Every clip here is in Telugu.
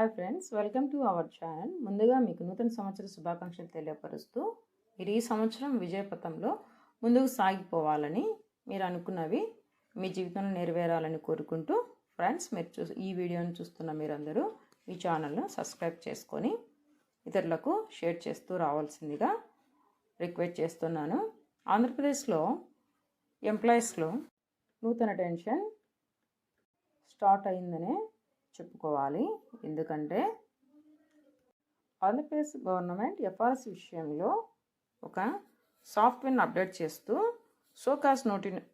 Hi friends, welcome to our channel. ముందుగా మీకు నూతన సంవత్సర శుభాకాంక్షలు తెలియపరుస్తూ మీరు ఈ సంవత్సరం విజయపథంలో ముందుకు సాగిపోవాలని, మీరు అనుకున్నవి మీ జీవితంలో నెరవేరాలని కోరుకుంటూ ఫ్రెండ్స్, మీరు ఈ వీడియోని చూస్తున్న మీరందరూ ఈ ఛానల్ను సబ్స్క్రైబ్ చేసుకొని ఇతరులకు షేర్ చేస్తూ రావాల్సిందిగా రిక్వెస్ట్ చేస్తున్నాను. ఆంధ్రప్రదేశ్లో ఎంప్లాయీస్లో నూతన టెన్షన్ స్టార్ట్ అయిందనే చెప్పుకోవాలి. ఎందుకంటే ఆంధ్రప్రదేశ్ గవర్నమెంట్ ఎఫ్ఆర్ఎస్ విషయంలో ఒక సాఫ్ట్వేర్ని అప్డేట్ చేస్తూ షోకాజ్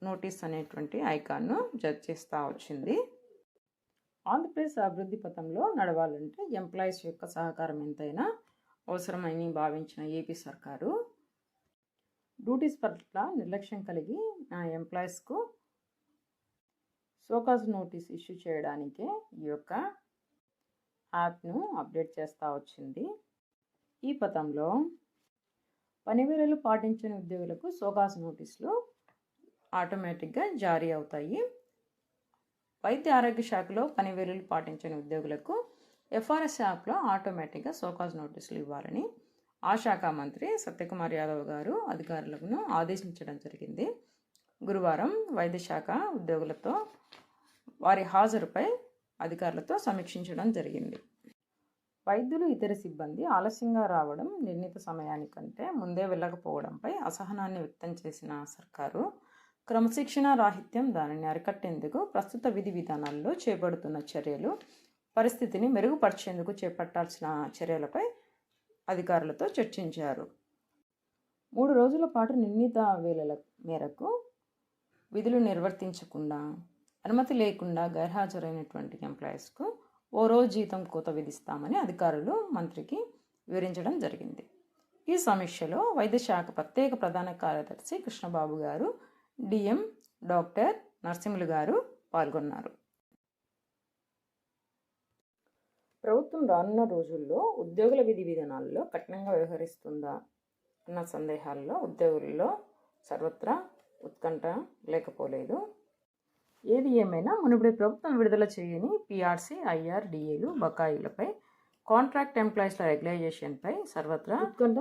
నోటీస్ అనేటువంటి ఐకాన్ను జడ్జ్ చేస్తూ వచ్చింది. ఆంధ్రప్రదేశ్ అభివృద్ధి పథంలో నడవాలంటే ఎంప్లాయీస్ యొక్క సహకారం ఎంతైనా అవసరమని భావించిన ఏపీ సర్కారు డ్యూటీస్ పట్ల నిర్లక్ష్యం కలిగి ఎంప్లాయీస్కు షోకాజ్ నోటీస్ ఇష్యూ చేయడానికే ఈ యొక్క యాప్ను అప్డేట్ చేస్తూ వచ్చింది. ఈ పథంలో పనివేళలు పాటించని ఉద్యోగులకు షోకాజ్ నోటీసులు ఆటోమేటిక్గా జారీ అవుతాయి. వైద్య ఆరోగ్య శాఖలో పనివేళలు పాటించని ఉద్యోగులకు ఎఫ్ఆర్ఎస్ యాప్లో ఆటోమేటిక్గా షోకాజ్ నోటీసులు ఇవ్వాలని ఆ శాఖ మంత్రి సత్యకుమార్ యాదవ్ గారు అధికారులను ఆదేశించడం జరిగింది. గురువారం వైద్య శాఖ ఉద్యోగులతో వారి హాజరుపై అధికారులతో సమీక్షించడం జరిగింది. వైద్యులు ఇతర సిబ్బంది ఆలస్యంగా రావడం, నిర్ణీత సమయానికంటే ముందే వెళ్ళకపోవడంపై అసహనాన్ని వ్యక్తం చేసిన సర్కారు క్రమశిక్షణ రాహిత్యం దానిని అరికట్టేందుకు ప్రస్తుత విధి విధానాల్లో చేపడుతున్న చర్యలు, పరిస్థితిని మెరుగుపరిచేందుకు చేపట్టాల్సిన చర్యలపై అధికారులతో చర్చించారు. 3 రోజుల పాటు నిర్ణీత వేళల మేరకు విధులు నిర్వర్తించకుండా, అనుమతి లేకుండా గైర్హాజరైనటువంటి ఎంప్లాయీస్కు ఓ రోజు జీతం కోత విధిస్తామని అధికారులు మంత్రికి వివరించడం జరిగింది. ఈ సమీక్షలో వైద్య శాఖ ప్రత్యేక ప్రధాన కార్యదర్శి కృష్ణబాబు గారు, డిఎం డాక్టర్ నరసింహులు గారు పాల్గొన్నారు. ప్రభుత్వం రానున్న రోజుల్లో ఉద్యోగుల విధి విధానాల్లో కఠినంగా వ్యవహరిస్తుందా అన్న సందేహాల్లో ఉద్యోగుల్లో సర్వత్రా ఉత్కంఠ లేకపోలేదు. ఏది ఏమైనా మునుపటి ప్రభుత్వం విడుదల చేయని పిఆర్సీ, ఐఆర్, డిఏలు బకాయిలపై, కాంట్రాక్ట్ ఎంప్లాయీస్ల రెగ్యులైజేషన్పై సర్వత్రా ఉత్కంఠ